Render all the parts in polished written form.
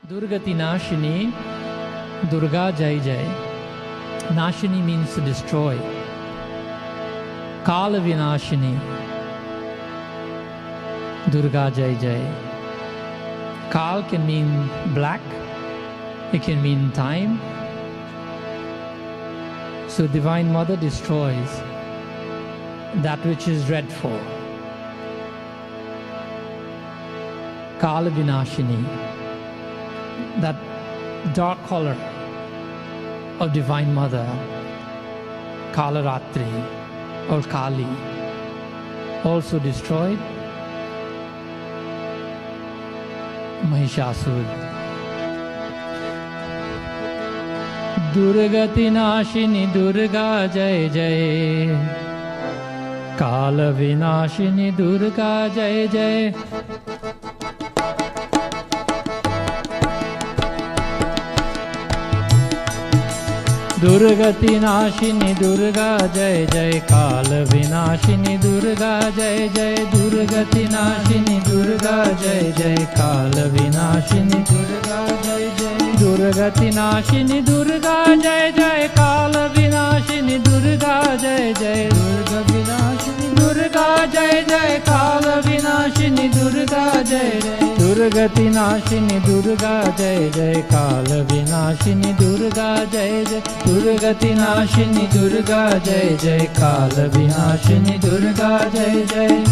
Durgati Nashini, Durga Jai Jai. Nashini means to destroy. Kala Vinashini, Durga Jai Jai. Kal can mean black, it can mean time. So Divine Mother destroys that which is dreadful. Kala Vinashini, that dark color of Divine Mother, Kalaratri or Kali, also destroyed Mahishasur. Durgati Nashini Durga Jai Jai, Kala Vinashini Durga Jai Jai. Durgati Nashini Durga Jai Jai, Kala Vinashini Durga Jai Jai. Durgati Nashini Durga Jai Jai, Kala Vinashini Durga Jai Jai. Durgati Nashini Durga Jai Jai, Kala Vinashini Durga Jai Jai. Durga Vinashini Durga Jai Jai, Kala Vinashini Durga Jai Jai. Durgati Nashini Durga Jai Jai, Kala Vinashini Durga Jai Jai. Durgati Nashini Durga Jai Jai, Kala Vinashini Durga Jai Jai.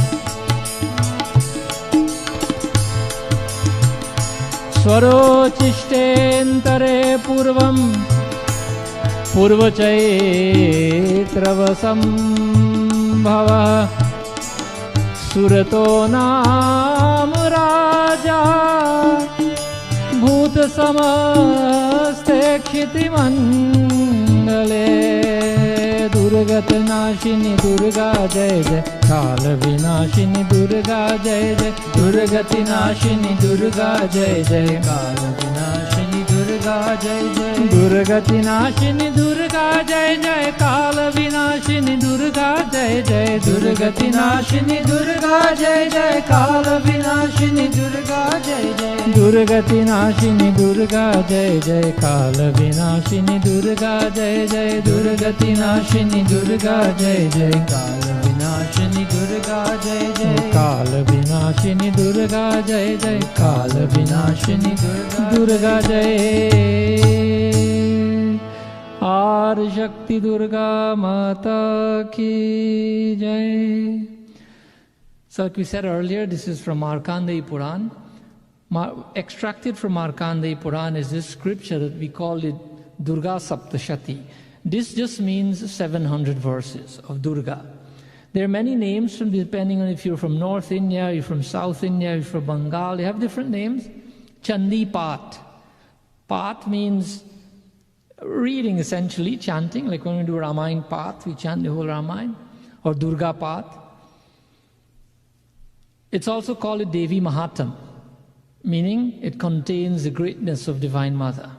Swarochishtentare purvam purvachaitravasam bhava surato nam raja bhuta samaste kshiti mandale. Durgati Nashini Durga Jai Jai, Kala Vinashini Durga Jai Jai. Durgati Nashini Durga Jai Jai, Kala Vinashini Durga Jai Jai. Durgati Nashini Durga Jai Jai, Kala Vinashini Durga Jai Jai. Durgati Nashini Durga Jai Jai, Kala Vinashini Durga Jai Jai. Durgati Nashini Durga Jai Jai, Kala Vinashini Durga Jai Jai. Durgati Nashini Durga Jai Jai, Kala Vinashini Durga Jai Jai. Kala Vinashini Durga Jai Jai, Kala Vinashini Durga Jai. Adi Shakti Durga Mata Ki Jai. So like we said earlier, this is from Markandeya Puran. Extracted from Markandeya Puran is this scripture that we call it Durga Saptashati. This just means 700 verses of Durga. There are many names depending on if you're from North India, you're from South India, you're from Bengal, you have different names. Chandi Pat. Pat means reading essentially, chanting, like when we do Ramayana Pat, we chant the whole Ramayana, or Durga Pat. It's also called a Devi Mahatam, meaning it contains the greatness of Divine Mother.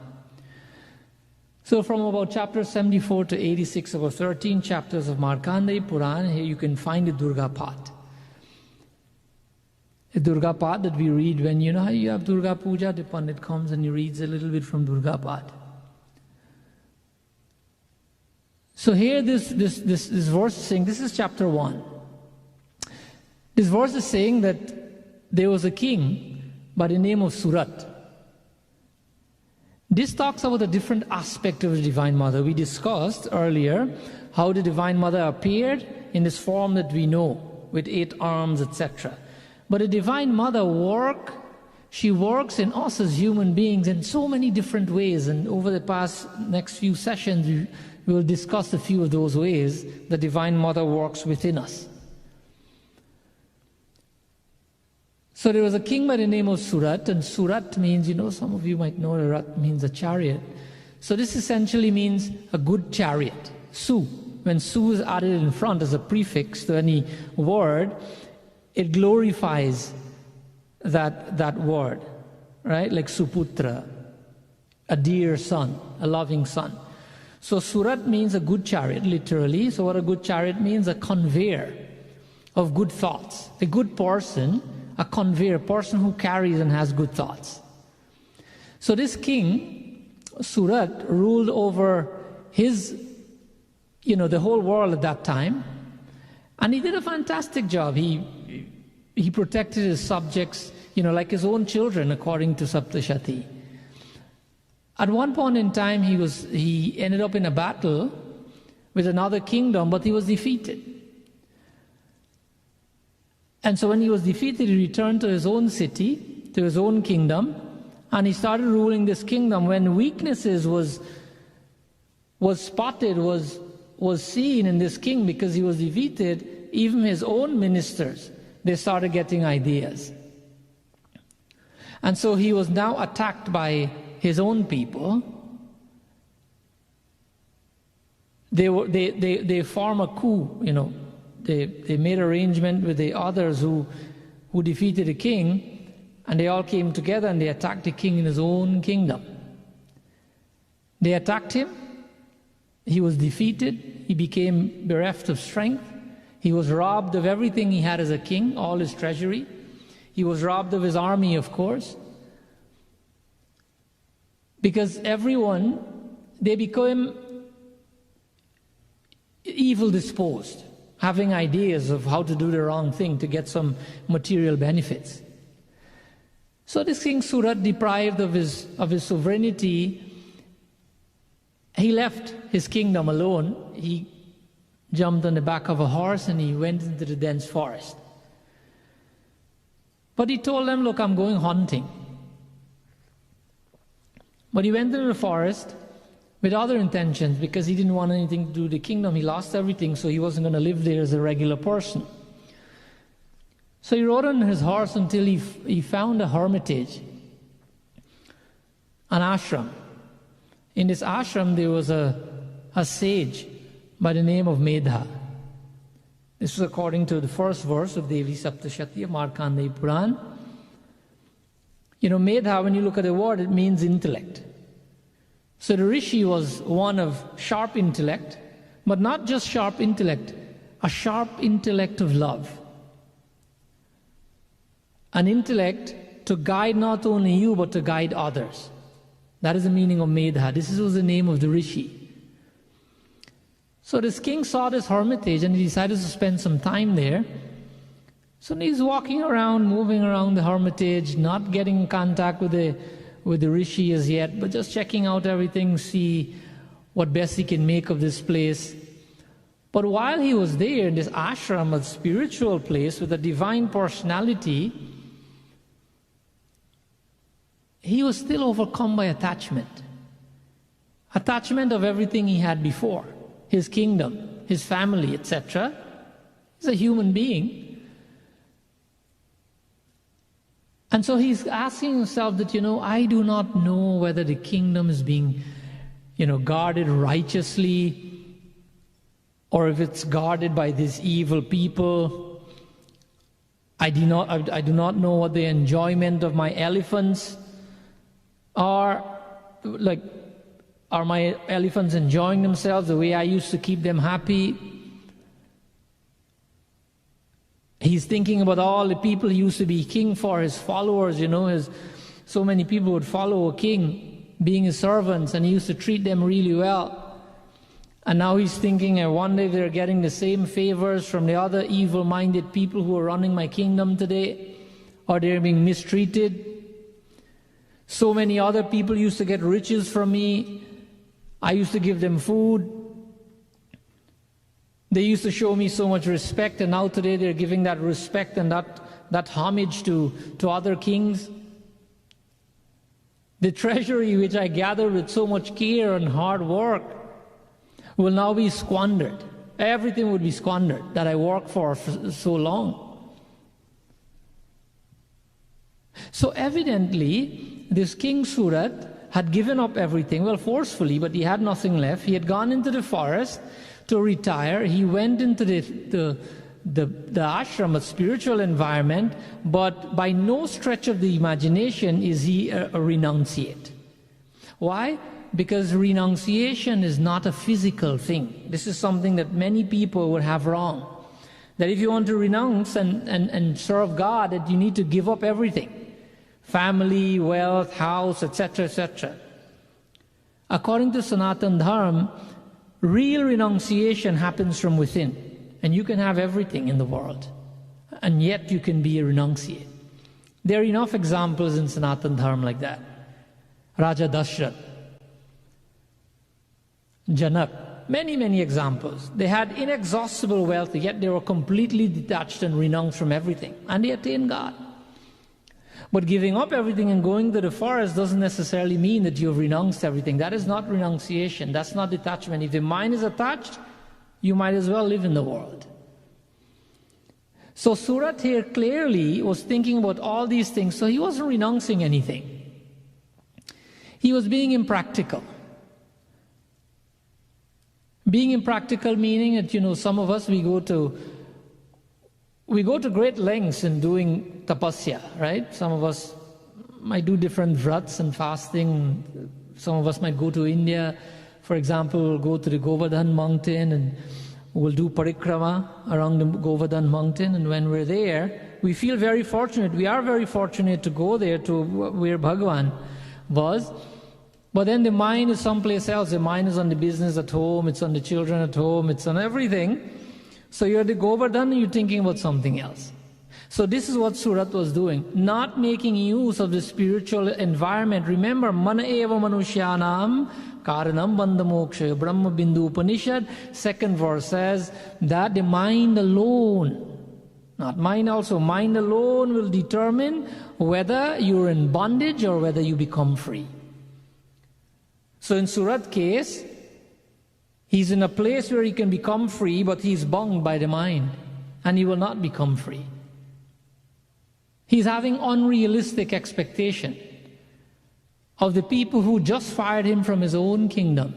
So from about chapter 74 to 86, about 13 chapters of Markandeya Puran, here you can find the Durga Pat. A Durga Pat that we read when, you know how you have Durga Puja, the Pandit comes and he reads a little bit from Durga Pat. So here this verse is saying, this is chapter 1. This verse is saying that there was a king by the name of Surat. This talks about a different aspect of the Divine Mother. We discussed earlier how the Divine Mother appeared in this form that we know, with 8 arms, etc. But the Divine Mother she works in us as human beings in so many different ways. And over the next few sessions, we will discuss a few of those ways the Divine Mother works within us. So there was a king by the name of Surat, and Surat means, some of you might know Rat means a chariot. So this essentially means a good chariot. Su, when Su is added in front as a prefix to any word, it glorifies that word, right? Like Suputra, a dear son, a loving son. So Surat means a good chariot, literally. So what a good chariot means, a conveyor of good thoughts. A good person, a conveyor, a person who carries and has good thoughts. So this king, Surat, ruled over his, the whole world at that time. And he did a fantastic job. He protected his subjects, like his own children, according to Saptashati. At one point in time, he ended up in a battle with another kingdom, but he was defeated. And so when he was defeated, he returned to his own city, to his own kingdom, and he started ruling this kingdom. When weaknesses was spotted, was seen in this king because he was defeated, even his own ministers, they started getting ideas. And so he was now attacked by his own people. They form a coup, They made arrangement with the others who defeated the king, and they all came together and they attacked the king in his own kingdom. They attacked him. He was defeated. He became bereft of strength. He was robbed of everything he had as a king, all his treasury. He was robbed of his army, of course. Because they became evil disposed, having ideas of how to do the wrong thing to get some material benefits. So this king Surat, deprived of his sovereignty, he left his kingdom alone. He jumped on the back of a horse and he went into the dense forest. But he told them, look, I'm going hunting. But he went into the forest with other intentions because he didn't want anything to do with the kingdom. He lost everything, so he wasn't going to live there as a regular person. So he rode on his horse until he found a hermitage, an ashram. In this ashram, there was a sage by the name of Medha. This is according to the first verse of Devi Saptashati of Markandeya Puran. Medha, when you look at the word, it means intellect. So the rishi was one of sharp intellect, but not just sharp intellect, a sharp intellect of love. An intellect to guide not only you, but to guide others. That is the meaning of Medha. This was the name of the rishi. So this king saw this hermitage and he decided to spend some time there. So he's walking around, moving around the hermitage, not getting in contact with the rishi as yet, but just checking out everything, see what best he can make of this place. But while he was there in this ashram, a spiritual place with a divine personality, he was still overcome by attachment. Attachment of everything he had before, his kingdom, his family, etc. He's a human being. And so he's asking himself that, I do not know whether the kingdom is being, guarded righteously, or if it's guarded by these evil people. I do not know what the enjoyment of my elephants are. Are my elephants enjoying themselves the way I used to keep them happy? He's thinking about all the people he used to be king for, his followers, so many people would follow a king, being his servants, and he used to treat them really well. And now he's thinking, I wonder if they're getting the same favors from the other evil-minded people who are running my kingdom today, or they're being mistreated. So many other people used to get riches from me. I used to give them food. They used to show me so much respect, and now today they're giving that respect and that homage to other kings. The treasury which I gathered with so much care and hard work will now be squandered. Everything would be squandered that I worked for so long. So evidently, this King Surat had given up everything, well, forcefully, but he had nothing left. He had gone into the forest to retire. He went into the ashram, a spiritual environment, but by no stretch of the imagination is he a renunciate. Why? Because renunciation is not a physical thing. This is something that many people would have wrong. That if you want to renounce and serve God, that you need to give up everything. family, wealth, house, etc., etc. According to Sanatana Dharma, real renunciation happens from within. And you can have everything in the world, and yet you can be a renunciate. There are enough examples in Sanatana Dharma like that. Raja Dashrath, Janak, many examples. They had inexhaustible wealth, yet they were completely detached and renounced from everything, and they attained God. But giving up everything and going to the forest doesn't necessarily mean that you've renounced everything. That is not renunciation. That's not detachment. If the mind is attached, you might as well live in the world. So Surat here clearly was thinking about all these things, so he wasn't renouncing anything. He was being impractical. Being impractical meaning that, some of us, we go to great lengths in doing tapasya, right? Some of us might do different vrats and fasting. Some of us might go to India, for example, go to the Govardhan mountain and we'll do parikrama around the Govardhan mountain. And when we're there, we feel very fortunate. We are very fortunate to go there to where Bhagavan was. But then the mind is someplace else. The mind is on the business at home, it's on the children at home, it's on everything. So you're at the Govardhan and you're thinking about something else. So this is what Surat was doing, not making use of the spiritual environment. Remember, mana eva manushyanam karanam bandhamoksha. Brahma Bindu Upanishad, second verse says that the mind alone, not mind also, mind alone will determine whether you're in bondage or whether you become free. So in Surat's case, he's in a place where he can become free, but he's bound by the mind, and he will not become free. He's having unrealistic expectation of the people who just fired him from his own kingdom.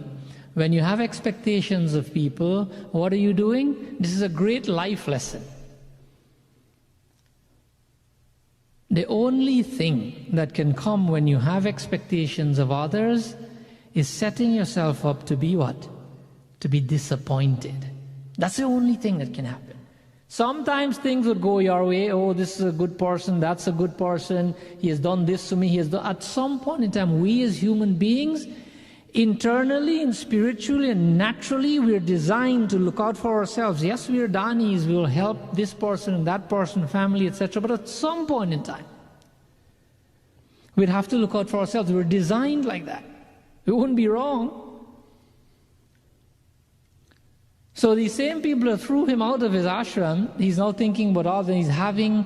When you have expectations of people, what are you doing? This is a great life lesson. The only thing that can come when you have expectations of others is setting yourself up to be what? To be disappointed. That's the only thing that can happen. Sometimes things would go your way. Oh, this is a good person, that's a good person, he has done this to me, he has done... At some point in time, we as human beings, internally and spiritually and naturally, we're designed to look out for ourselves. Yes, we're danis, we'll help this person and that person, family, etc. But at some point in time, we'd have to look out for ourselves. We're designed like that. We wouldn't be wrong. So these same people that threw him out of his ashram, he's now thinking about all that. He's having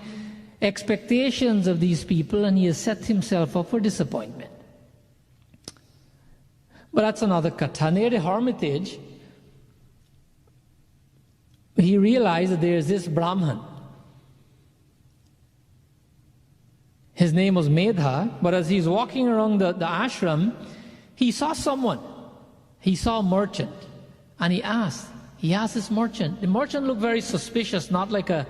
expectations of these people, and he has set himself up for disappointment. But that's another katha. Near the hermitage, he realized that there's this Brahman. His name was Medha, but as he's walking around the ashram, he saw someone. He saw a merchant, and he asked this merchant. The merchant looked very suspicious, not like an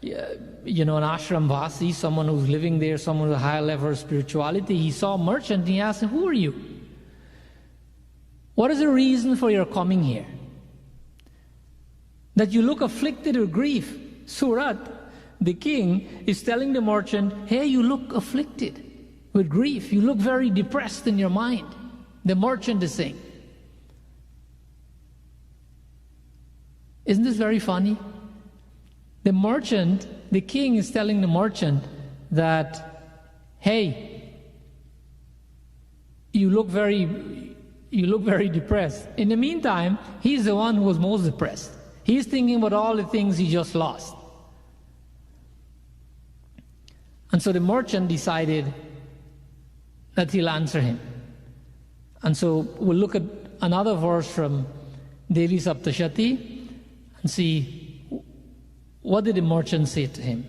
ashram vasi, someone who's living there, someone with a high level of spirituality. He saw a merchant and he asked him, who are you? What is the reason for your coming here? That you look afflicted with grief. Surat, the king, is telling the merchant, hey, you look afflicted with grief. You look very depressed in your mind. The merchant is saying. Isn't this very funny? The merchant, the king is telling the merchant that, hey, you look very depressed. In the meantime, he's the one who was most depressed. He's thinking about all the things he just lost. And so the merchant decided that he'll answer him. And so we'll look at another verse from Devi Saptashati and see what did the merchant say to him.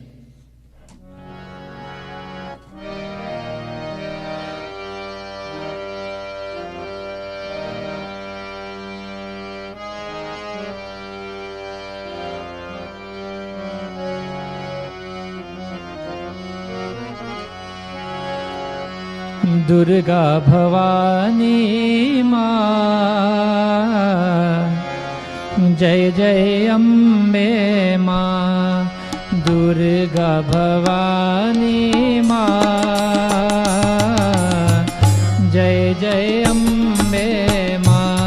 Durga Bhavani Ma Jai Jai Ambe Ma Durga Bhavani माँ, जय जय अम्बे माँ।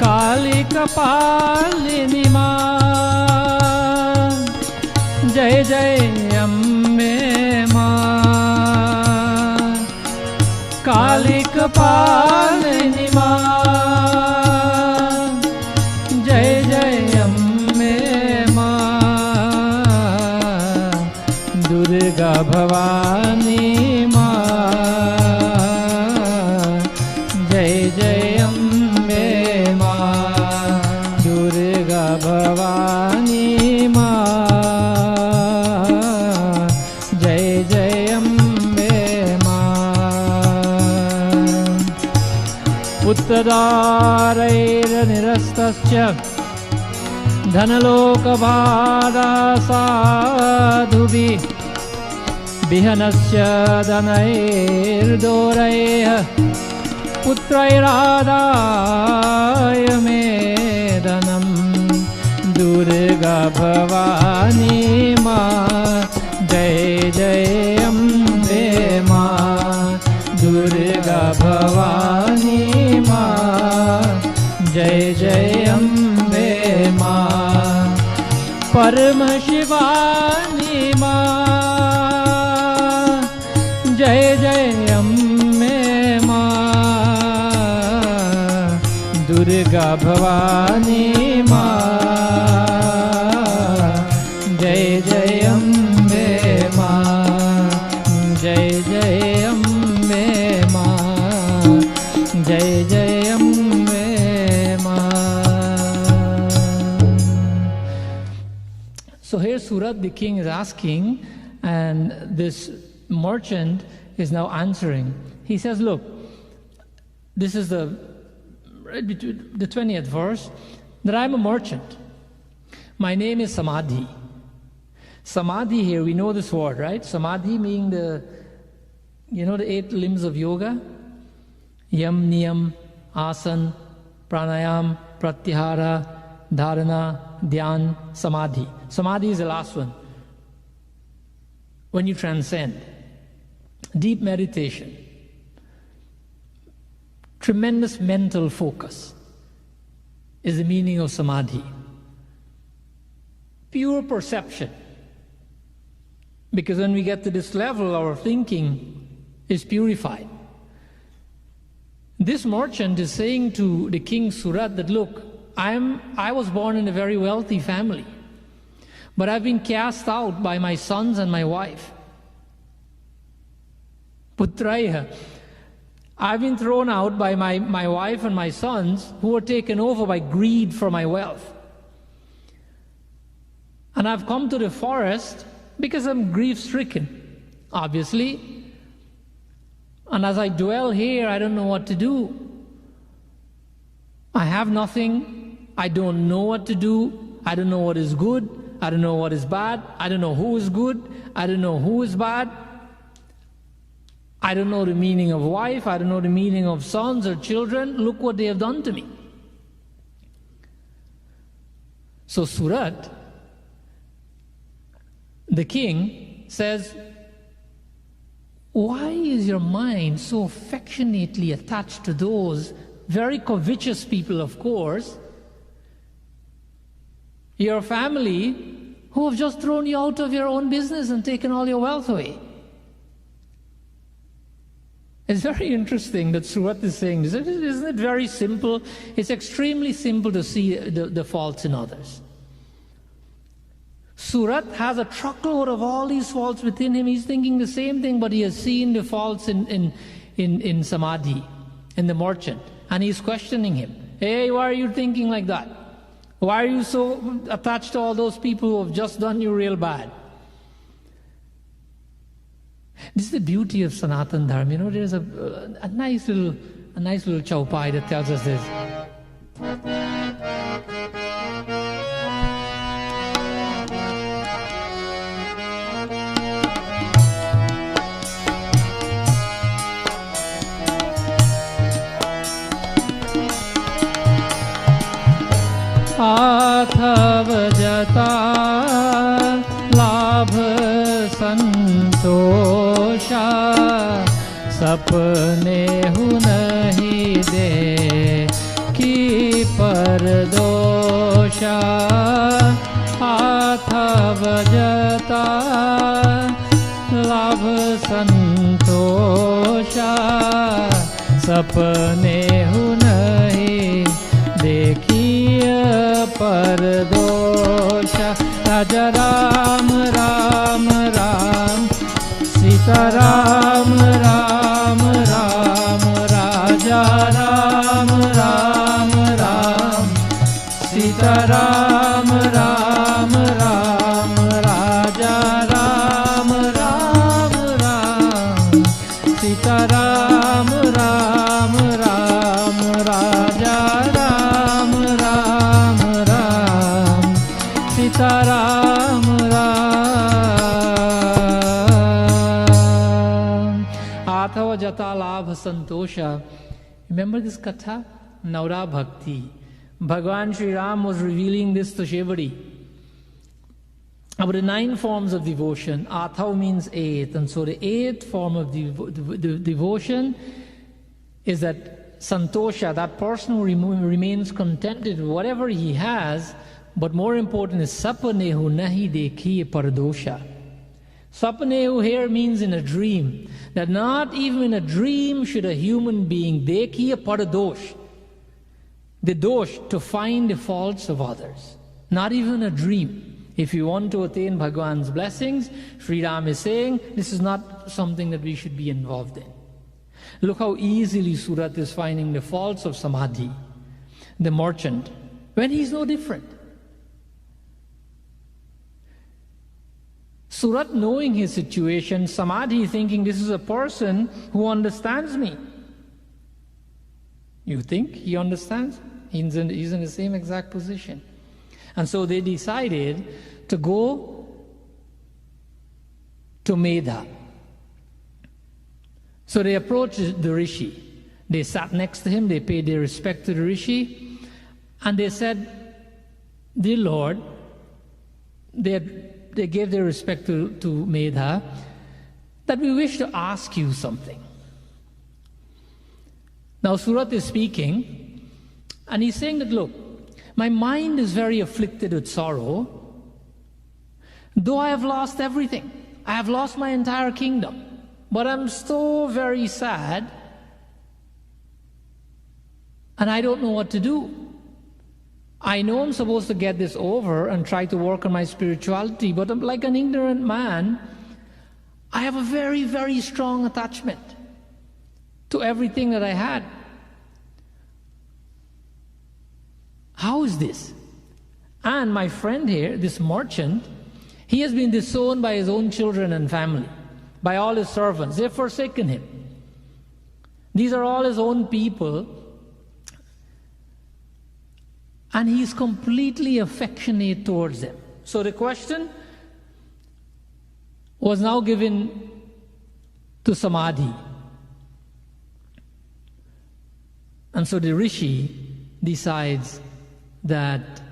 काली कपालिनी माँ, जय जय अम्बे माँ। काली कपालिनी माँ, जय जय अम्बे माँ। दुर्गा भवानी माँ, जय जय अम्बे माँ। दुर्गा भवानी माँ, जय जय अम्बे माँ। उत्तरारैर्निरस्तश्च धनलोकभारासाधुभिः विहनस्य धनैर्दोरैः पुत्रैरादाय मे धनम्। दुर्गा भवानी माँ, जय जय अम्बे माँ। दुर्गा भवानी माँ, जय जय अम्बे माँ। परम शिवानी माँ, जय जय अम्बे माँ। दुर्गा भवानी माँ, जय जय अम्बे माँ। जय जय अम्बे माँ, जय जय अम्बे माँ। So here Surat the king is asking, and this merchant is now answering. He says, look, this is the 20th verse, that I'm a merchant. My name is Samadhi. Samadhi here, we know this word, right? Samadhi meaning the 8 limbs of yoga. Yam, Niyam, Asan, Pranayam, Pratyahara, Dharana, Dhyan, Samadhi. Samadhi is the last one. When you transcend. Deep meditation. Tremendous mental focus is the meaning of Samadhi. Pure perception. Because when we get to this level, our thinking is purified. This merchant is saying to the king Surat that, look, I was born in a very wealthy family, but I've been cast out by my sons and my wife. Putraya. I've been thrown out by my wife and my sons, who were taken over by greed for my wealth. And I've come to the forest because I'm grief-stricken, obviously. And as I dwell here, I don't know what to do. I have nothing. I don't know what to do. I don't know what is good. I don't know what is bad. I don't know who is good. I don't know who is bad. I don't know the meaning of wife. I don't know the meaning of sons or children. Look what they have done to me. So Surat, the king, says, why is your mind so affectionately attached to those very covetous people, of course, your family, who have just thrown you out of your own business and taken all your wealth away? It's very interesting that Surat is saying this. Isn't it very simple? It's extremely simple to see the faults in others. Surat has a truckload of all these faults within him. He's thinking the same thing, but he has seen the faults in Samadhi, in the merchant. And he's questioning him. Hey, why are you thinking like that? Why are you so attached to all those people who have just done you real bad? This is the beauty of Sanatan Dharma. You know, there's a nice little chaupai that tells us this. अथव जथ जता लाभ संतोषा सपने who नहीं दे कि परदोषा अथव जता लाभ संतोषा सपने हु नहीं देखिय परदोषा। राजा राम राम राम सीता राम राम राम राजा राम राम राम सीता राम राम राम राजा राम राम राम सीता राम राम राम राजा राम राम राम सीता राम राम। आथव जता लाभ संतोषा। Remember this katha? Naura Bhakti. Bhagavan Sri Ram was revealing this to Shevadi. About the 9 forms of devotion. Athav means 8. And so the 8th form of devotion is that santosha, that person who remains contented with whatever he has, but more important is sapanehu nahi dekhiye paradosha. Sapanehu here means in a dream, that not even in a dream should a human being dekhiye paradosh, the dosh, to find the faults of others. Not even a dream. If you want to attain Bhagavan's blessings, Sri Ram is saying, this is not something that we should be involved in. Look how easily Surat is finding the faults of Samadhi, the merchant, when he's no different. Surat knowing his situation, Samadhi thinking this is a person who understands me. You think he understands? He's in the same exact position. And so they decided to go to Medha. So they approached the Rishi. They sat next to him, they paid their respect to the Rishi, and they said, "Dear Lord," they gave their respect to Medha, "that we wish to ask you something." Now Surat is speaking, and he's saying that, look, my mind is very afflicted with sorrow, though I have lost everything. I have lost my entire kingdom, but I'm so very sad, and I don't know what to do. I know I'm supposed to get this over and try to work on my spirituality, but I'm like an ignorant man. I have a very, very strong attachment to everything that I had. How is this? And my friend here, this merchant, he has been disowned by his own children and family, by all his servants. They've forsaken him. These are all his own people. And he's completely affectionate towards them. So the question was now given to Samadhi. And so the Rishi decides that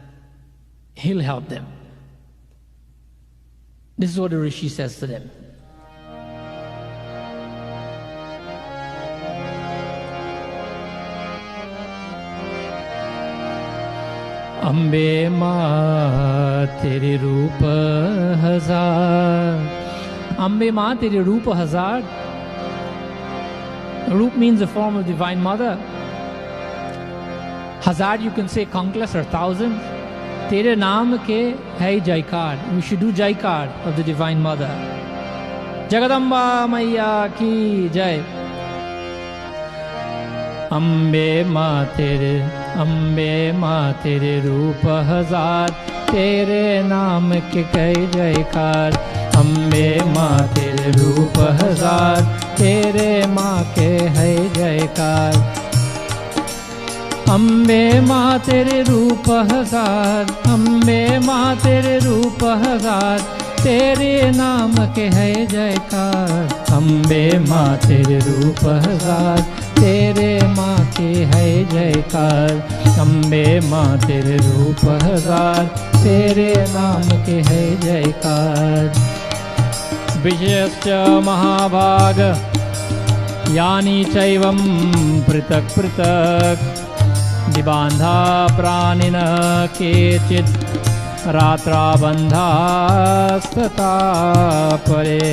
he'll help them. This is what the Rishi says to them. Ambe Ma Tere Rupa Hazar. Ambe Ma Tere Rupa Hazar. Rup means a form of Divine Mother. Hazar, you can say countless or thousands. Tere naam ke hai jaikar. We should do jaikar of the Divine Mother. Jagadamba Maiya ki jai. Ambe Ma Tere Rupa Hazar. Tere naam ke kai jaikar. Ambe Ma Tere Rupa Hazar. Tere Ma ke hai jaikar. Ambe Ma Tere Rupa Hazar. Ambe Ma Tere Rupa Hazar. Tere naam ke hai jaikar. Ambe Ma Tere Rupa Hazar. Tere Ma की है जयकार। अम्बे माँ तेरे रूप हजार, तेरे नाम की है जयकार। विजयश्च महाभाग यानि चैवं पृथक् पृथक्, निबान्धा प्राणिनः केचित् रात्राबन्धास्तथा परे।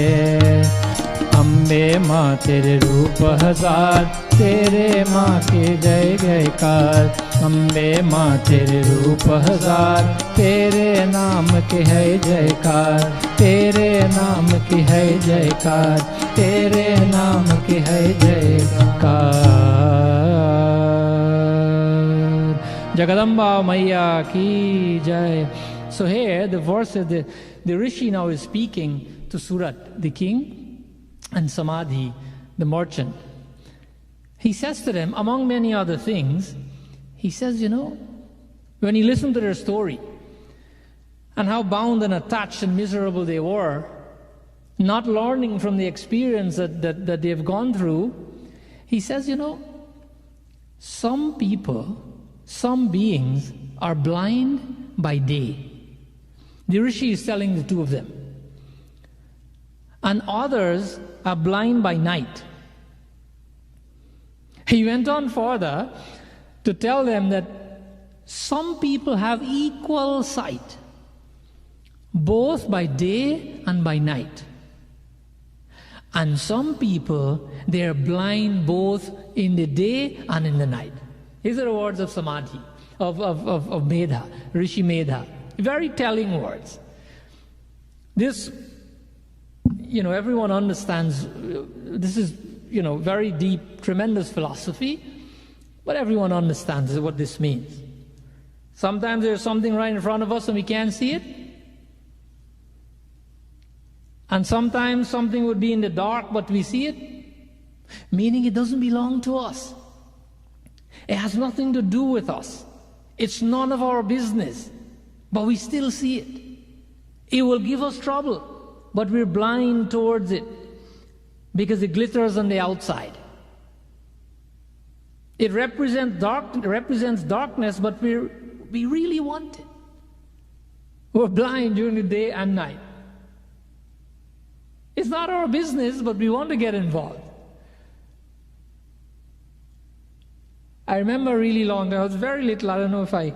अम्बे माँ तेरे रूप हजार, तेरे माँ के जय जयकार। अम्बे माँ तेरे रूप हजार, तेरे नाम के है जयकार। तेरे नाम की है जयकार, तेरे नाम की है जयकार। Jagadamba Maya ki jai. So here the verse of the Rishi now is speaking to Surat, the king, and Samadhi, the merchant. He says to them, among many other things, he says, when you listen to their story and how bound and attached and miserable they were, not learning from the experience that they have gone through, he says, some people, some beings are blind by day. The Rishi is telling the two of them. And others are blind by night. He went on further to tell them that some people have equal sight, both by day and by night. And some people, they are blind both in the day and in the night. These are the words of Samadhi, of Medha, Rishi Medha. Very telling words. This, everyone understands, this is, very deep, tremendous philosophy, but everyone understands what this means. Sometimes there's something right in front of us and we can't see it. And sometimes something would be in the dark, but we see it, meaning it doesn't belong to us. It has nothing to do with us. It's none of our business, but we still see it. It will give us trouble, but we're blind towards it because it glitters on the outside. It represents darkness, but we really want it. We're blind during the day and night. It's not our business, but we want to get involved. I remember really long, I was very little, I don't know if I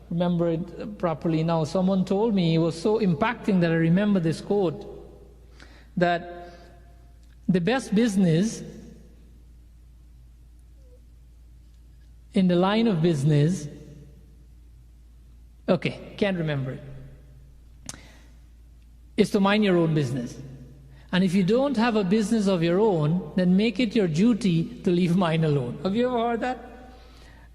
remember it properly now. Someone told me, it was so impacting that I remember this quote, that the best business in the line of business, can't remember it, is to mind your own business. And if you don't have a business of your own, then make it your duty to leave mine alone. Have you ever heard that?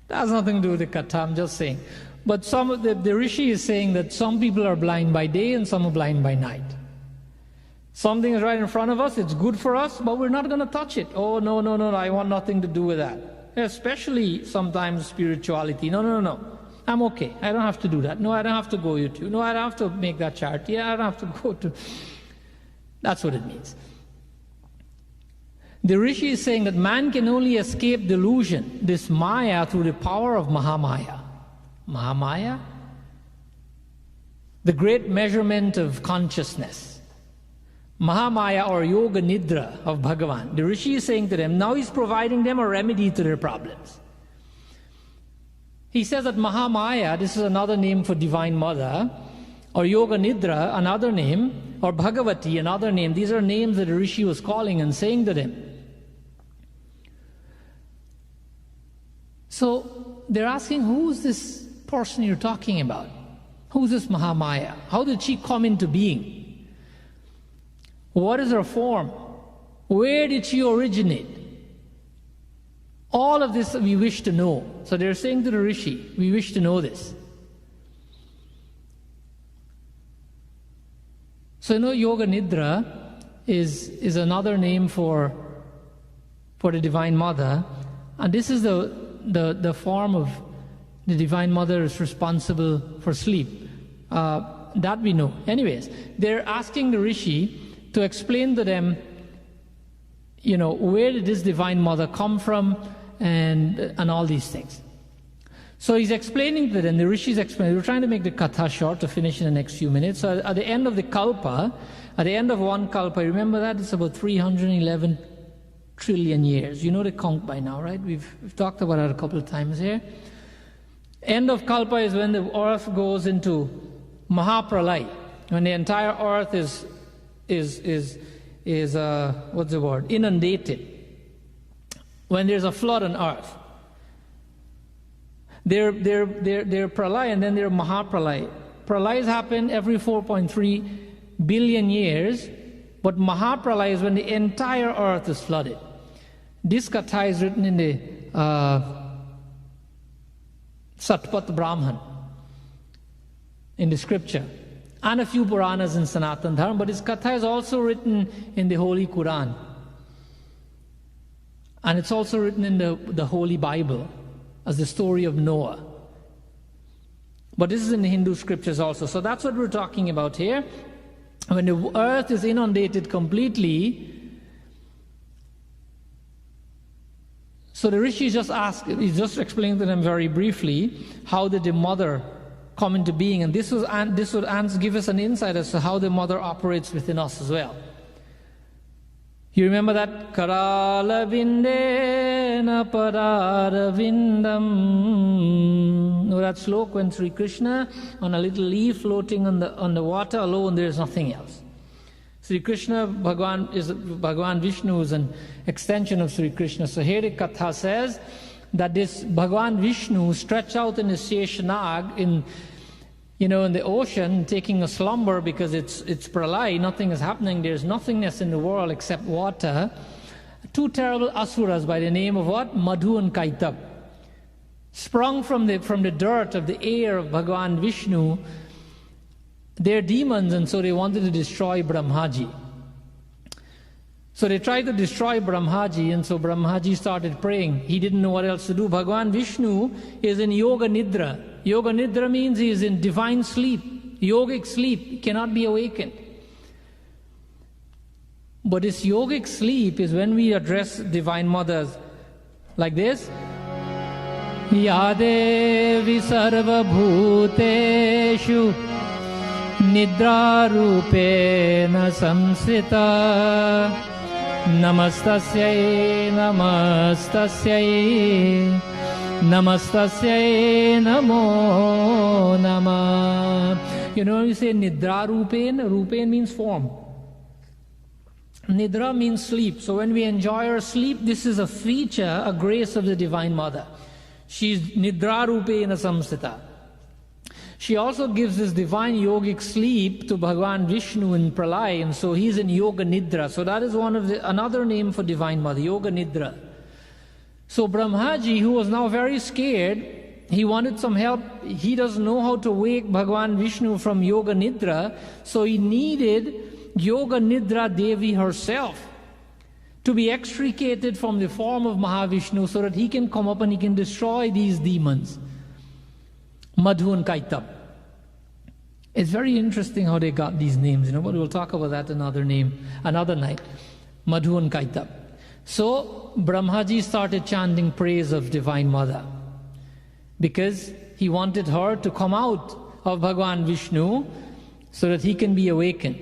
That has nothing to do with the katha, I'm just saying. But some of the Rishi is saying that some people are blind by day and some are blind by night. Something is right in front of us, it's good for us, but we're not going to touch it. Oh, no, I want nothing to do with that. Especially sometimes spirituality. No. I'm okay. I don't have to do that. No, I don't have to go with you. No, I don't have to make that charity. I don't have to go to... That's what it means. The Rishi is saying that man can only escape delusion, this Maya, through the power of Mahamaya. Mahamaya? The great measurement of consciousness. Mahamaya or Yoga Nidra of Bhagavan. The Rishi is saying to them, now he's providing them a remedy to their problems. He says that Mahamaya, this is another name for Divine Mother, or Yoga Nidra, another name, or Bhagavati, another name. These are names that the Rishi was calling and saying to them. So they're asking, who is this person you're talking about? Who is this Mahamaya? How did she come into being? What is her form? Where did she originate? All of this we wish to know. So they're saying to the Rishi, we wish to know this. So Yoga Nidra is another name for the Divine Mother, and this is the form of the Divine Mother is responsible for sleep. That we know. Anyways, they're asking the Rishi to explain to them, where did this Divine Mother come from, and all these things. So he's explaining that, and the Rishis explain. We're trying to make the katha short to finish in the next few minutes. So at the end of the kalpa, at the end of one kalpa, remember that it's about 311 trillion years. You know the count by now, right? We've talked about it a couple of times here. End of kalpa is when the earth goes into mahapralay, when the entire earth is what's the word? Inundated. When there's a flood on earth. They're pralay and then they're mahapralay. Pralays happen every 4.3 billion years, but mahapralay is when the entire earth is flooded. This katha is written in the Satpat Brahman, in the scripture, and a few Puranas in Sanatan Dharma, but this katha is also written in the Holy Quran. And it's also written in the Holy Bible as the story of Noah. But this is in the Hindu scriptures also. So that's what we're talking about here. When the earth is inundated completely, so the Rishi he's just explaining to them very briefly, how did the mother come into being, and this would give us an insight as to how the mother operates within us as well. You remember that? Karala vindena parara vindam. Know that slok when Sri Krishna on a little leaf floating on the water alone, there is nothing else. Sri Krishna, Bhagavan Vishnu is an extension of Sri Krishna. So here the Katha says that this Bhagavan Vishnu stretched out in the Sheshanag in the ocean, taking a slumber because it's pralay, nothing is happening, there's nothingness in the world except water. Two terrible asuras by the name of what? Madhu and Kaitab. Sprung from the dirt of the air of Bhagavan Vishnu. They're demons, and so they wanted to destroy Brahmaji. So they tried to destroy Brahmaji, and so Brahmaji started praying. He didn't know what else to do. Bhagavan Vishnu is in Yoga Nidra. Yoga Nidra means he is in divine sleep, yogic sleep. He cannot be awakened. But this yogic sleep is when we address Divine Mothers like this. Ya Devi Sarva Bhuteshu Nidra Rupena Samsita Namastasyai Namastasyai Namastasyai Namo Nama. You know, you say Nidra Rupen, Rupen means form. Nidra means sleep. So when we enjoy our sleep, this is a feature, a grace of the Divine Mother. She's Nidra Rupena Samsita. She also gives this divine yogic sleep to Bhagavan Vishnu in Pralay, and so he's in Yoga Nidra. So that is another name for Divine Mother, Yoga Nidra. So Brahmaji, who was now very scared, he wanted some help. He doesn't know how to wake Bhagavan Vishnu from Yoga Nidra, so he needed Yoga Nidra Devi herself to be extricated from the form of Mahavishnu so that he can come up and he can destroy these demons. Madhu and Kaitab. It's very interesting how they got these names, but we'll talk about that another night. Madhu and Kaitab. So Brahmaji started chanting praise of Divine Mother because he wanted her to come out of Bhagavan Vishnu so that he can be awakened.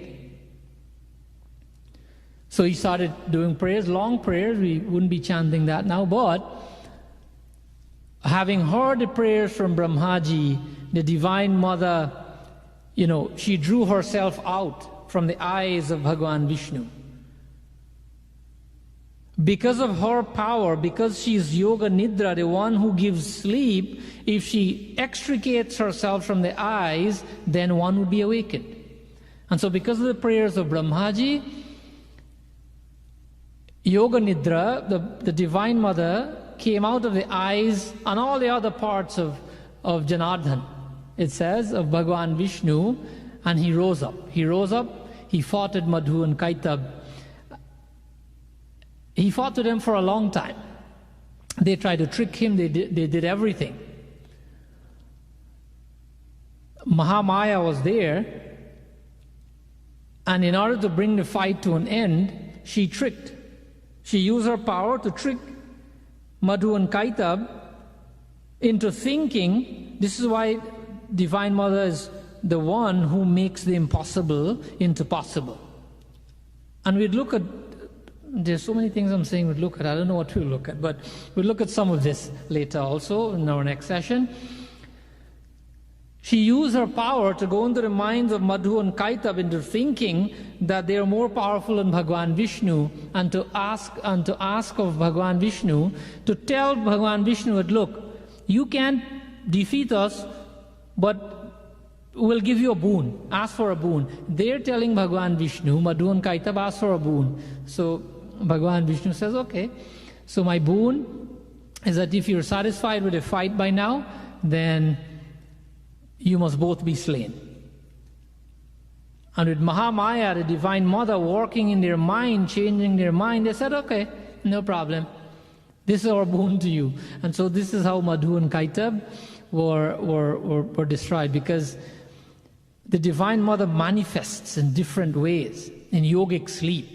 So he started doing prayers, long prayers. We wouldn't be chanting that now, but having heard the prayers from Brahmaji, the Divine Mother, she drew herself out from the eyes of Bhagavan Vishnu. Because of her power, because she is Yoga Nidra, the one who gives sleep, if she extricates herself from the eyes, then one would be awakened. And so because of the prayers of Brahmaji, Yoga Nidra, the Divine Mother, came out of the eyes and all the other parts of Janardhan, it says, of Bhagavan Vishnu, and he rose up. He fought with Madhu and Kaitab. He fought with them for a long time. They tried to trick him, they did everything. Mahamaya was there, and in order to bring the fight to an end, she tricked. She used her power to trick Madhu and Kaitab into thinking. This is why Divine Mother is the one who makes the impossible into possible. And we'd look at, there's so many things I'm saying we'd look at, I don't know what we'll look at, but we'll look at some of this later also in our next session. She used her power to go into the minds of Madhu and Kaitab into thinking that they are more powerful than Bhagwan Vishnu, and to ask of Bhagwan Vishnu, to tell Bhagwan Vishnu that, look, you can't defeat us, but we'll give you a boon. Ask for a boon. They're telling Bhagwan Vishnu, Madhu and Kaitab, ask for a boon. So Bhagwan Vishnu says, okay, so my boon is that if you're satisfied with a fight by now, then you must both be slain. And with Mahamaya, the Divine Mother, working in their mind, changing their mind, they said, okay, no problem. This is our boon to you. And so this is how Madhu and Kaitab were destroyed, because the Divine Mother manifests in different ways, in yogic sleep,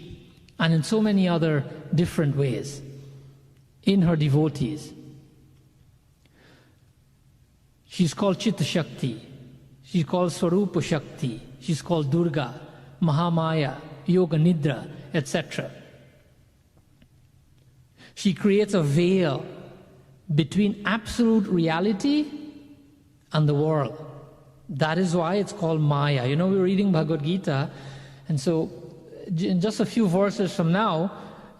and in so many other different ways, in her devotees. She's called Chitta Shakti, she's called Swarupa Shakti, she's called Durga, Mahamaya, Yoga Nidra, etc. She creates a veil between absolute reality and the world. That is why it's called Maya. You know, we're reading Bhagavad Gita, and so in just a few verses from now,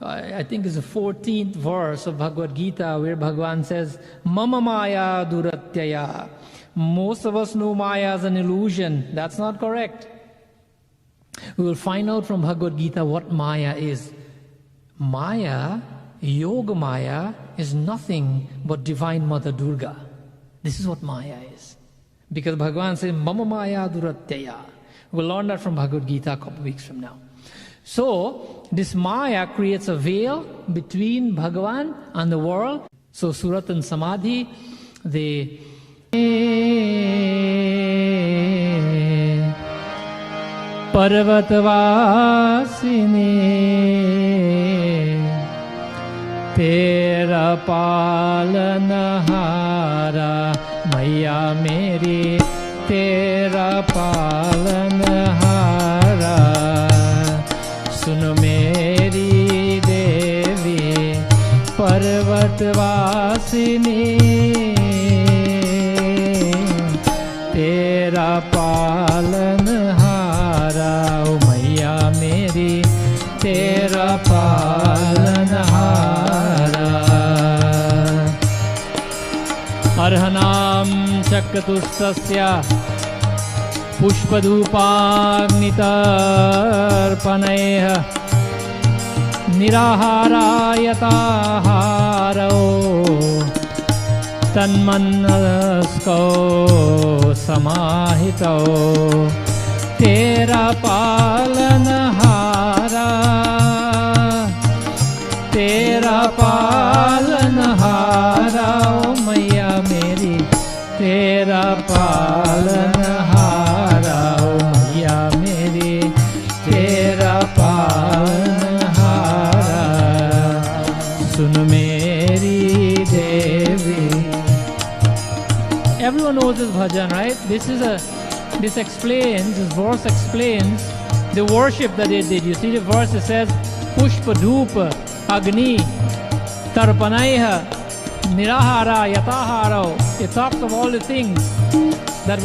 I think it's the 14th verse of Bhagavad Gita, where Bhagavan says, Mama Maya Duratyaya. Most of us know Maya as an illusion. That's not correct. We will find out from Bhagavad Gita what Maya is. Maya, Yoga Maya, is nothing but Divine Mother Durga. This is what Maya is. Because Bhagavan says, Mama Maya Duratyaya. We'll learn that from Bhagavad Gita a couple of weeks from now. So, this Maya creates a veil between Bhagavan and the world. So, Surat and Samadhi, they Parvatvasini Tera Palanahara Maya Meri Tera Palanahara सुनो मेरी देवी पर्वतवासिनी तेरा पालनहारा ओ मैया मेरी तेरा पालनहारा अर्हणाम चक्रतुष्टस्य पुष्पधूपाग्नितर्पणैः निराहारायताहारो तन्मनस्को समाहितो तेरा पालनहारा ओ मैया मेरी तेरा पालनहारा ओ मैया मेरी तेरा पालनहारा सुन मेरी देवी. Everyone knows this bhajan, right? This verse explains the worship that they did. You see the verse, it says Pushpa Dhupa Agni Tarpanaiha Nirahara Yataharo. It talks of all the things that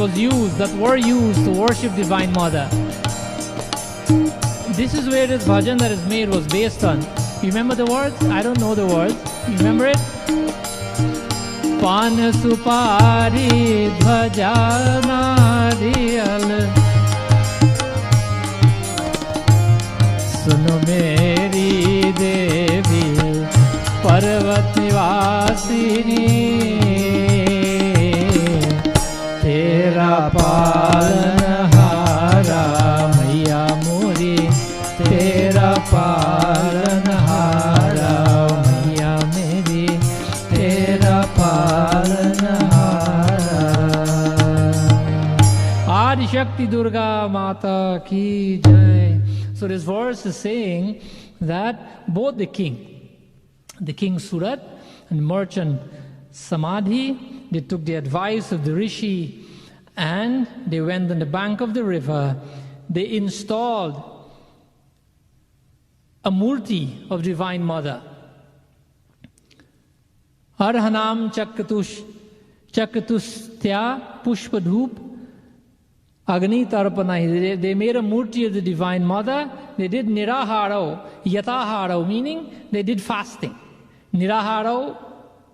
were used to worship Divine Mother. This is where this bhajan that is made was based on. You remember the words? I don't know the words. You remember it? Pan supari dhwaja nariyal Suno meri devi Parvat nivasini Tera palanhara Maya muri Tera palanhara Maya meri Tera palanhara. Adi Shakti Durga Mata ki jai. So this verse is saying that both the king the king Surat and merchant Samadhi. They took the advice of the rishi and they went on the bank of the river. They installed a murti of Divine Mother. Arhanam Chakatustya Pushpadhoop Agni Tarpanai. They made a murti of the Divine Mother. They did Niraharo, Yataharo, meaning they did fasting. Niraharo,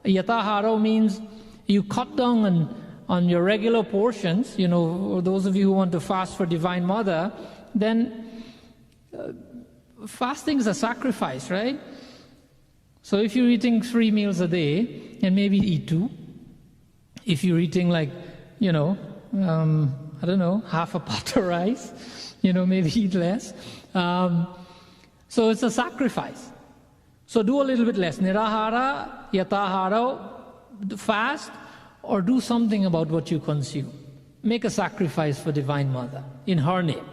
Yataharo means you cut down on your regular portions. You know, those of you who want to fast for Divine Mother, then fasting is a sacrifice, right? So if you're eating 3 meals a day, and maybe eat 2. If you're eating like, I don't know, half a pot of rice, maybe eat less. So it's a sacrifice. So do a little bit less. Nirahara, Yatahara, fast, or do something about what you consume. Make a sacrifice for Divine Mother in her name.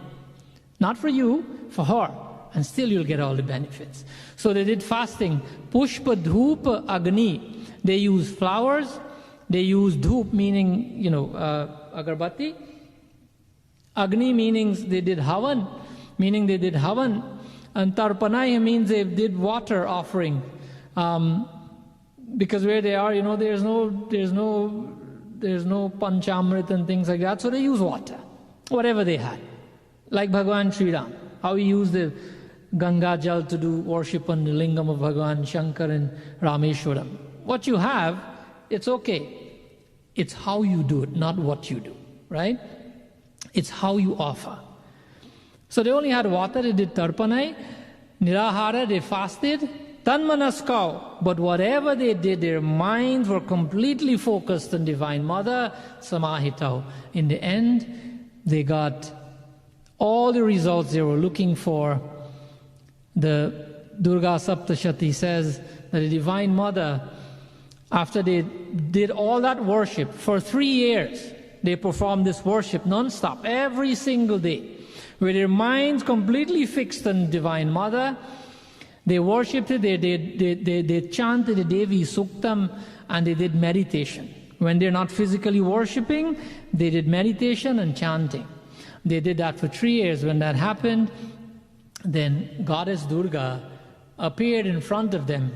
Not for you, for her. And still you'll get all the benefits. So they did fasting. Pushpa Dhoop Agni. They used flowers. They used Dhoop, meaning, agarbatti. Agni means they did Havan. And Tarpanaya means they did water offering. Because where they are, there's no Panchamrit and things like that. So they use water. Whatever they had. Like Bhagavan Sri Ram. How he used the Ganga Jal to do worship on the lingam of Bhagavan Shankar and Rameshwaram. What you have, it's okay. It's how you do it, not what you do, right? It's how you offer. So they only had water, they did tarpanai, nirahara, they fasted, tanmanaskau. But whatever they did, their minds were completely focused on Divine Mother, samahitau. In the end, they got all the results they were looking for. The Durga Saptashati says that the Divine Mother, after they did all that worship for 3 years, they performed this worship non-stop, every single day, with their minds completely fixed on Divine Mother. They worshipped it, they chanted the Devi Suktam, and they did meditation. When they're not physically worshipping, they did meditation and chanting. They did that for 3 years. When that happened, then Goddess Durga appeared in front of them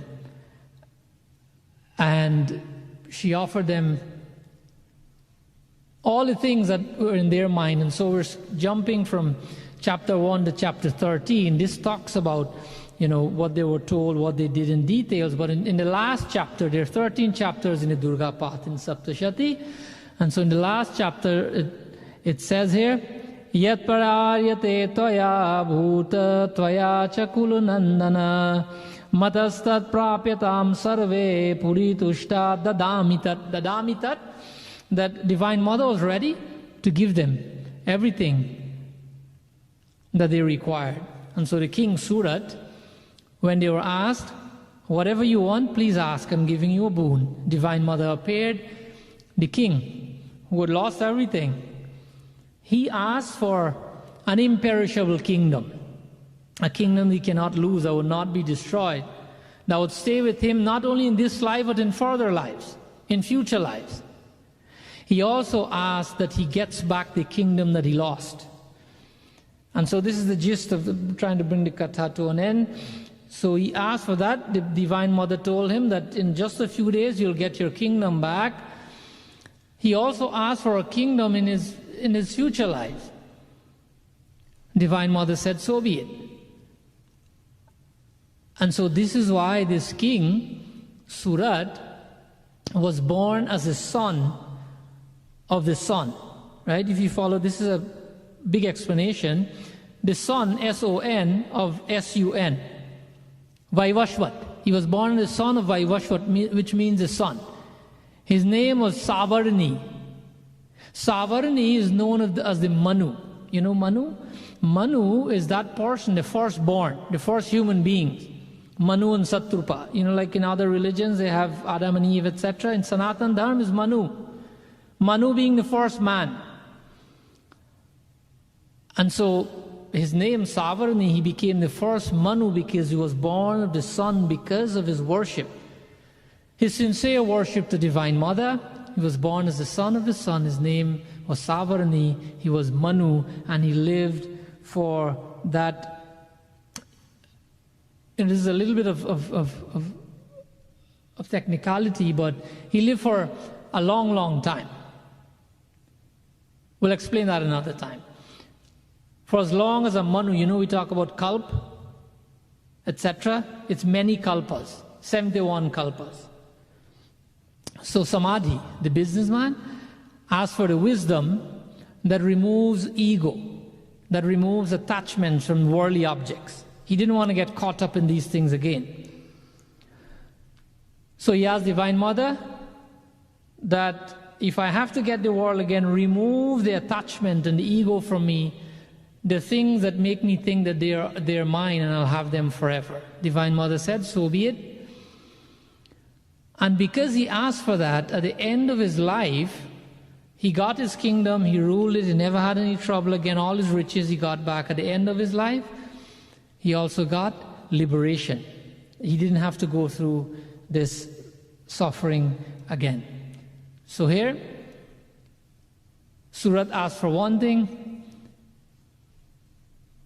and she offered them all the things that were in their mind. And so we're jumping from chapter 1 to chapter 13. This talks about, what they were told, what they did in details. But in the last chapter, there are 13 chapters in the Durga Path in Saptashati. And so in the last chapter, it says here, Yat pararyate tvaya bhuta tvaya chakulu nandana matastat prapyatam sarve puritushta dadamitat. That Divine Mother was ready to give them everything that they required. And so the king Surat, when they were asked, whatever you want, please ask, I'm giving you a boon. Divine Mother appeared. The king, who had lost everything, he asked for an imperishable kingdom, a kingdom he cannot lose, that would not be destroyed, that would stay with him not only in this life but in further lives, in future lives. He also asked that he gets back the kingdom that he lost. And so this is the gist of trying to bring the katha to an end. So he asked for that. The Divine Mother told him that in just a few days you'll get your kingdom back. He also asked for a kingdom in his future life. Divine Mother said, so be it. And so this is why this king, Surat, was born as a son of the sun. Right? If you follow, this is a big explanation. The son, S-O-N, of S-U-N. Vaivashvat. He was born the son of Vaivashvat, which means the sun. His name was Savarni. Savarni is known as the Manu. You know Manu? Manu is that person, the firstborn, the first human beings. Manu and Satrupa. Like in other religions, they have Adam and Eve, etc. In Sanatan Dharma is Manu. Manu being the first man. And so his name Savarni, he became the first Manu because he was born of the sun because of his worship. His sincere worship to Divine Mother. He was born as the son of the sun. His name was Savarni. He was Manu, and he lived for that. It is a little bit of technicality, but he lived for a long, long time. We'll explain that another time. For as long as a Manu, we talk about kalp, etc. It's many kalpas, 71 kalpas. So Samadhi, the businessman, asked for the wisdom that removes ego, that removes attachment from worldly objects. He didn't want to get caught up in these things again. So he asked Divine Mother that if I have to get the world again, remove the attachment and the ego from me, the things that make me think that they're mine and I'll have them forever. Divine Mother said, so be it. And because he asked for that, at the end of his life, he got his kingdom, he ruled it, he never had any trouble again, all his riches he got back. At the end of his life, he also got liberation. He didn't have to go through this suffering again. So here, Surat asked for one thing,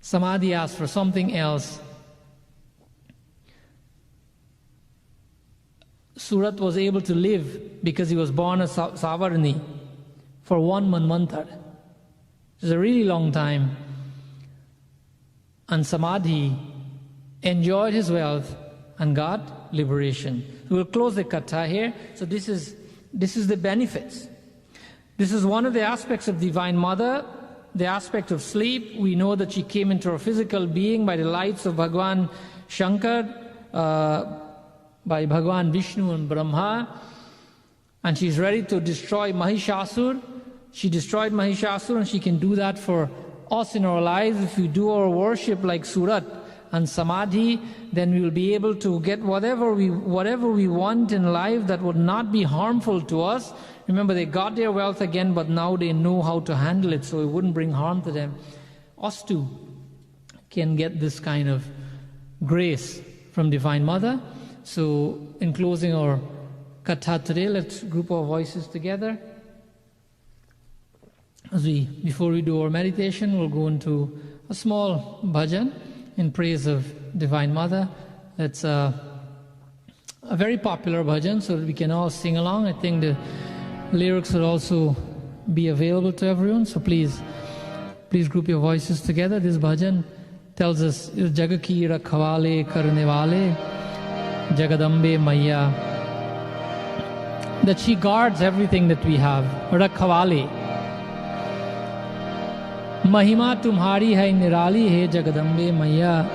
Samadhi asked for something else. Surat was able to live because he was born as Savarni for 1 manvantar. It's a really long time. And Samadhi enjoyed his wealth and got liberation. We'll close the katha here. So this is the benefits. This is one of the aspects of Divine Mother, the aspect of sleep. We know that she came into her physical being by the lights of Bhagwan Shankar, by Bhagwan Vishnu and Brahma, and she's ready to destroy Mahishasur. She destroyed Mahishasur, and she can do that for us in our lives. If we do our worship like Surat and Samadhi, then we will be able to get whatever we want in life that would not be harmful to us. Remember, they got their wealth again, but now they know how to handle it, so it wouldn't bring harm to them. Us too can get this kind of grace from Divine Mother. So, in closing our katha today, let's group our voices together. Before we do our meditation, we'll go into a small bhajan in praise of Divine Mother. It's a very popular bhajan, so that we can all sing along. I think the lyrics will also be available to everyone, so please group your voices together. This bhajan tells us, Jag ki rakhwale karne wale, Jagadambe Maya, that she guards everything that we have. Rakhwale. Mahima tumhari hai nirali hai Jagadambe Maya.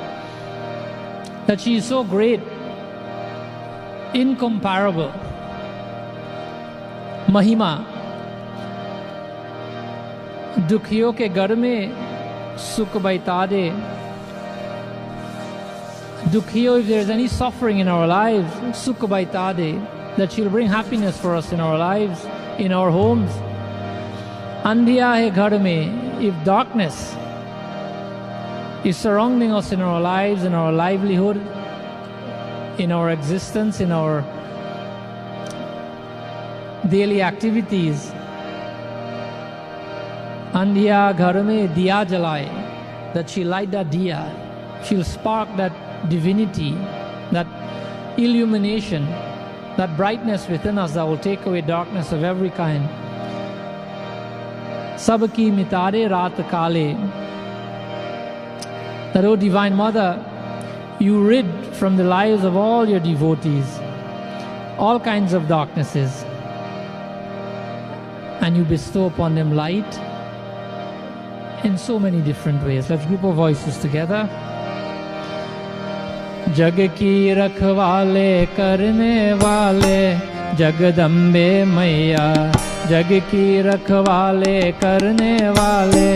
That she is so great, incomparable. Mahima. Dukhiyo ke ghar mein sukh baita de. Dukhiyo, if there is any suffering in our lives, sukh baita de, that she will bring happiness for us in our lives, in our homes. Andhiya hai ghar mein, if darkness is surrounding us in our lives, in our livelihood, in our existence, in our daily activities. Andhiya ghar mein diya jalaye, that she light that diya, she'll spark that divinity, that illumination, that brightness within us that will take away darkness of every kind. Sabki mitare raat kale, that, O Divine Mother, you rid from the lives of all your devotees all kinds of darknesses, and you bestow upon them light in so many different ways. Let's group our voices together. जग की रखवाले करने वाले जगदम्बे मैया, जग की रखवाले करने वाले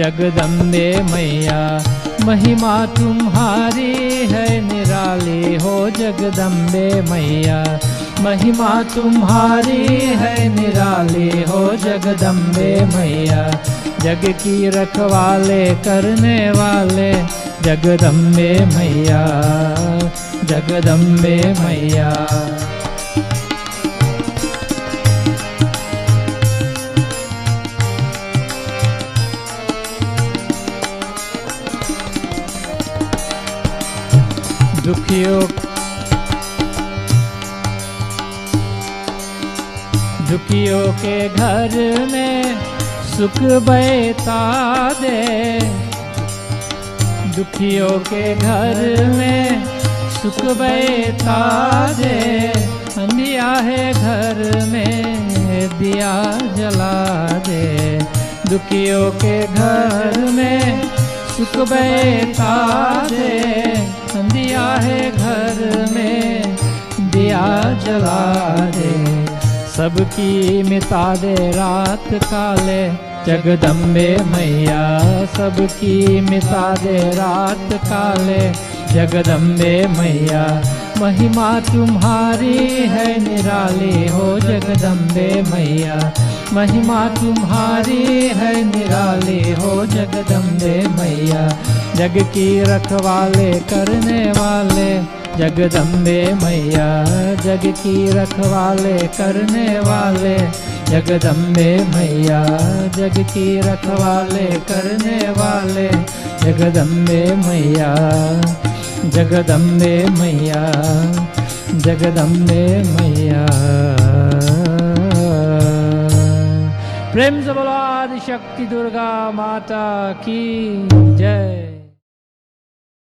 जगदम्बे मैया, महिमा तुम्हारी है निराली हो जगदम्बे मैया, महिमा तुम्हारी है निराली हो जगदम्बे मैया, जग की रखवाले करने वाले जगदम्बे मैया, जगदम्बे मैया। दुखियों के घर में सुख बैठा दे, दुखियों के घर में सुख बैठा दे, अंधिया है घर में दिया जला दे। दुखियों के घर में सुख बैठा दे, अंधिया है घर में दिया जला दे। सबकी मिटा दे रात काले जगदम्बे मैया, सबकी मिटा दे रात काले जगदम्बे मैया। महिमा तुम्हारी है निराली हो जगदम्बे मैया, महिमा तुम्हारी है निराली हो जगदम्बे मैया। जग की रखवाले करने वाले जगदम्बे मैया, जग की रखवाले करने वाले जगदम्बे मैया, जग की रखवाले करने वाले जगदम्बे मैया, जगदम्बे मैया, जगदम्बे मैया। प्रेम से बोलो आदि शक्ति दुर्गा माता की जय।